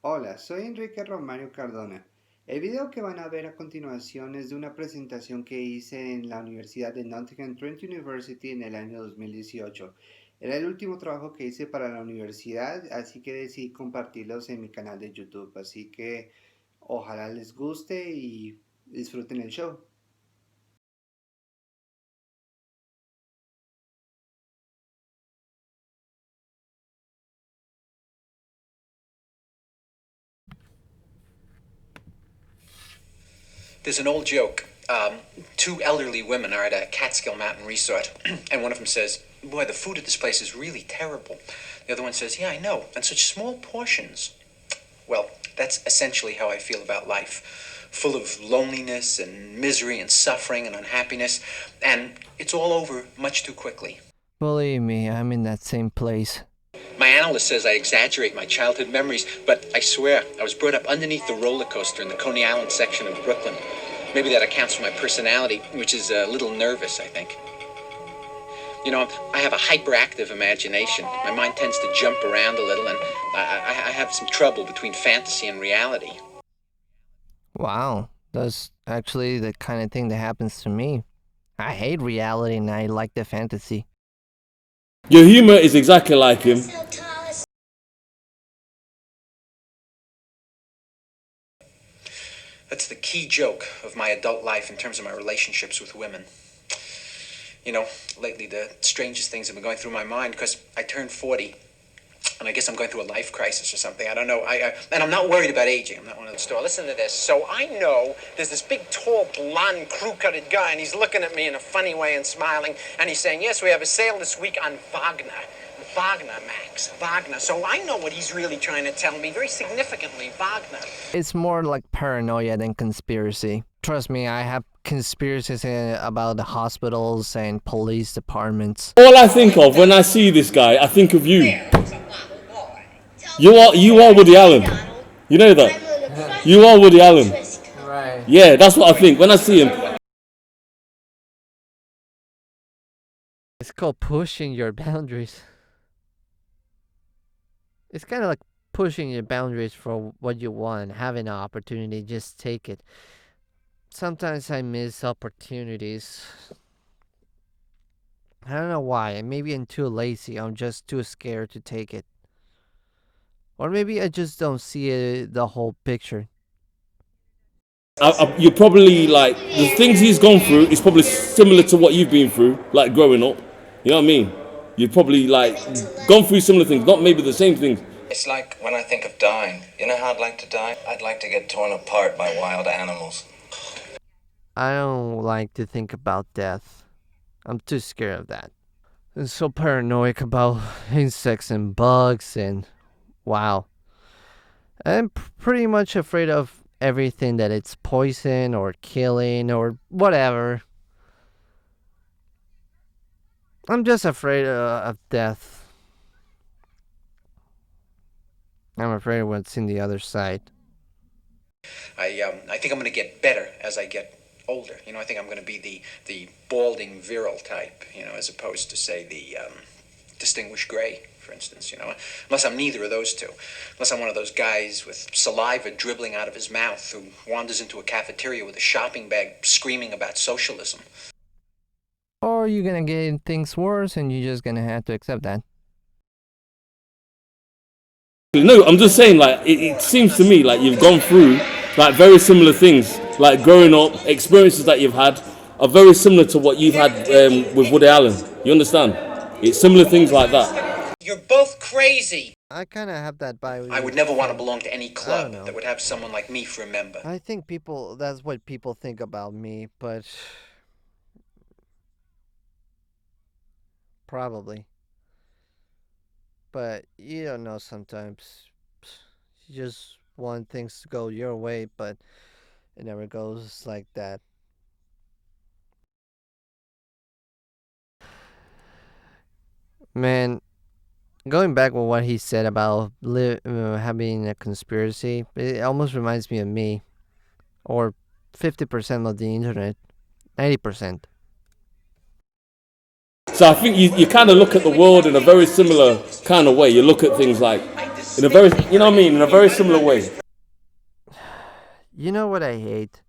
Hola, soy Enrique Romario Cardona. El video que van a ver a continuación es de una presentación que hice en la Universidad de Nottingham Trent University en el año 2018. Era el último trabajo que hice para la universidad, así que decidí compartirlos en mi canal de YouTube. Así que ojalá les guste y disfruten el show. There's an old joke. Two elderly women are at a Catskill Mountain resort, and one of them says, "Boy, the food at this place is really terrible." The other one says, "Yeah, I know, and such small portions." Well, that's essentially how I feel about life. Full of loneliness and misery and suffering and unhappiness, and it's all over much too quickly. Believe me, I'm in that same place. My analyst says I exaggerate my childhood memories, but I swear I was brought up underneath the roller coaster in the Coney Island section of Brooklyn. Maybe that accounts for my personality, which is a little nervous, I think. You know, I have a hyperactive imagination. My mind tends to jump around a little, and I have some trouble between fantasy and reality. Wow, that's actually the kind of thing that happens to me. I hate reality and I like the fantasy. Your humor is exactly like him. That's the key joke of my adult life in terms of my relationships with women. You know, lately the strangest things have been going through my mind because I turned 40, and I guess I'm going through a life crisis or something. I don't know. And I'm not worried about aging. I'm not one of those. Listen to this. So I know there's this big, tall, blonde, crew-cutted guy, and he's looking at me in a funny way and smiling, and he's saying, "Yes, we have a sale this week on Wagner." Wagner, Max. Wagner. So I know what he's really trying to tell me, very significantly, Wagner. It's more like paranoia than conspiracy. Trust me, I have conspiracies about the hospitals and police departments. All I think of when I see this guy, I think of you. You are Woody Allen. You know that? You are Woody Allen. Right. Yeah, that's what I think when I see him. It's called pushing your boundaries. It's kind of like pushing your boundaries for what you want, having an opportunity, just take it. Sometimes I miss opportunities. I don't know why. Maybe I'm too lazy. I'm just too scared to take it. Or maybe I just don't see the whole picture. You're probably like, the things he's gone through is probably similar to what you've been through, like growing up. You know what I mean? You've probably like gone through similar things, not maybe the same things. It's like when I think of dying. You know how I'd like to die? I'd like to get torn apart by wild animals. I don't like to think about death. I'm too scared of that. I'm so paranoid about insects and bugs and wow. I'm pretty much afraid of everything that it's poison or killing or whatever. I'm just afraid of death. I'm afraid of what's in the other side. I think I'm going to get better as I get older. You know, I think I'm going to be the balding, virile type, you know, as opposed to, say, the distinguished gray, for instance, you know. Unless I'm neither of those two. Unless I'm one of those guys with saliva dribbling out of his mouth who wanders into a cafeteria with a shopping bag screaming about socialism. Or you're gonna get things worse and you're just gonna have to accept that. No, I'm just saying, like, it seems to me like you've gone through like very similar things, like growing up, experiences that you've had are very similar to what you've had with Woody Allen. You understand? It's similar things like that. You're both crazy. I kind of have that vibe. I would never want to belong to any club know. that would have someone like me for a member. I think that's what people think about me, but probably. But you don't know sometimes. You just want things to go your way, but it never goes like that. Man, going back with what he said about having a conspiracy, it almost reminds me of me. Or 50% of the internet. 90%. So I think you kind of look at the world in a very similar kind of way. You look at things like In a very, you know what I mean, in a very similar way. You know what I hate?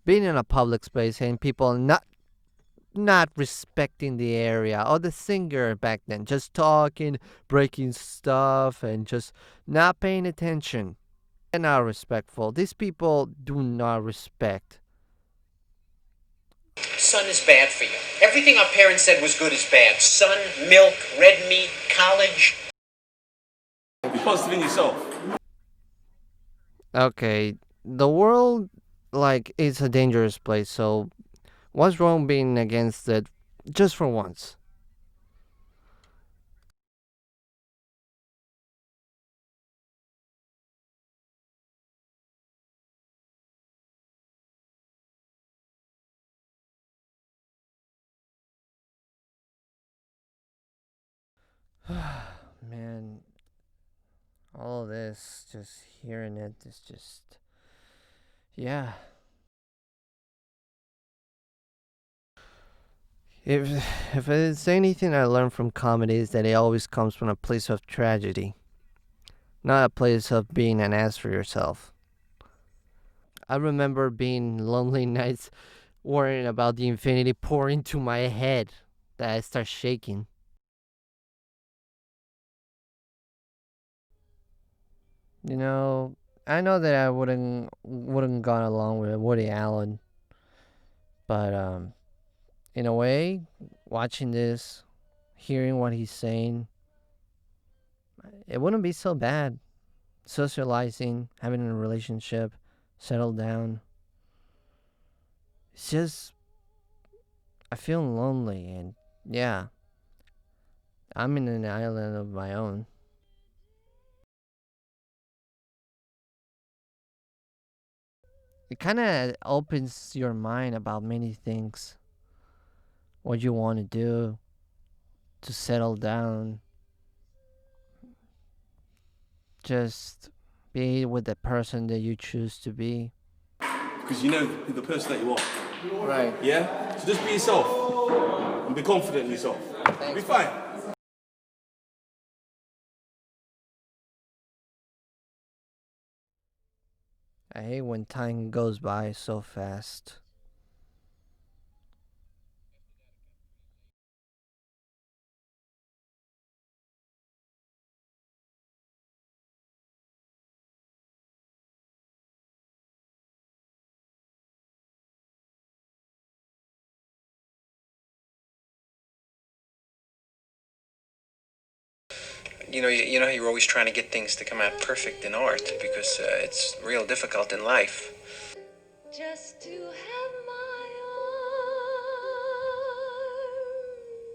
Being in a public space and people not respecting the area or the singer back then, just talking, breaking stuff, and just not paying attention. They're not respectful. These people do not respect. Sun is bad for you. Everything our parents said was good is bad. Sun, milk, red meat, college. Be positive in yourself. Okay, the world like is a dangerous place, so what's wrong being against it just for once? Man, all of this, just hearing it is just, yeah. If if it's anything I learned from comedy is that it always comes from a place of tragedy, not a place of being an ass for yourself. I remember being lonely nights worrying about the infinity pouring to my head that I start shaking. You know, I know that I wouldn't gone along with Woody Allen, but in a way, watching this, hearing what he's saying, it wouldn't be so bad. Socializing, having a relationship, settle down. It's just I feel lonely and yeah, I'm in an island of my own. It kind of opens your mind about many things. What you want to do to settle down, just be with the person that you choose to be. Because you know the person that you are. Right. Yeah? So just be yourself. And be confident in yourself. Be fine. I hate when time goes by so fast. You're always trying to get things to come out perfect in art because it's real difficult in life. Just to have my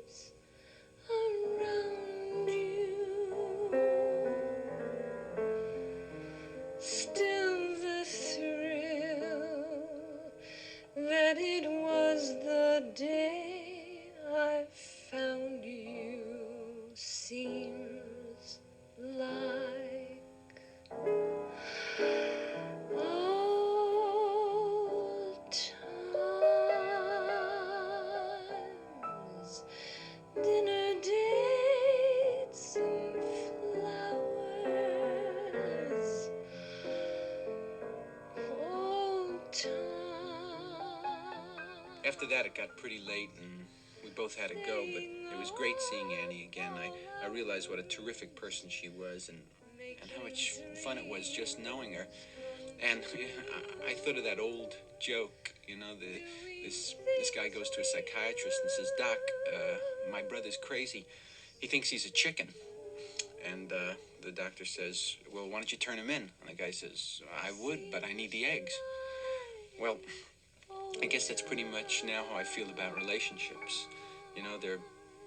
arms around you, still the thrill that it was the day I found you seems like old times, dinner dates and flowers, old times. After that, it got pretty late and we both had to go, but it was great seeing Annie again. I realized what a terrific person she was and how much fun it was just knowing her. And I thought of that old joke, this guy goes to a psychiatrist and says, "Doc, my brother's crazy. He thinks he's a chicken." And the doctor says, "Well, why don't you turn him in?" And the guy says, "I would, but I need the eggs." Well, I guess that's pretty much now how I feel about relationships. They're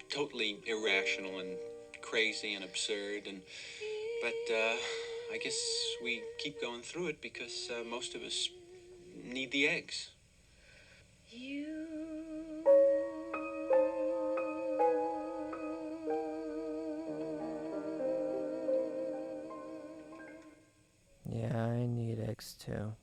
totally irrational and crazy and absurd, but I guess we keep going through it because most of us need the eggs. You Yeah, I need X too.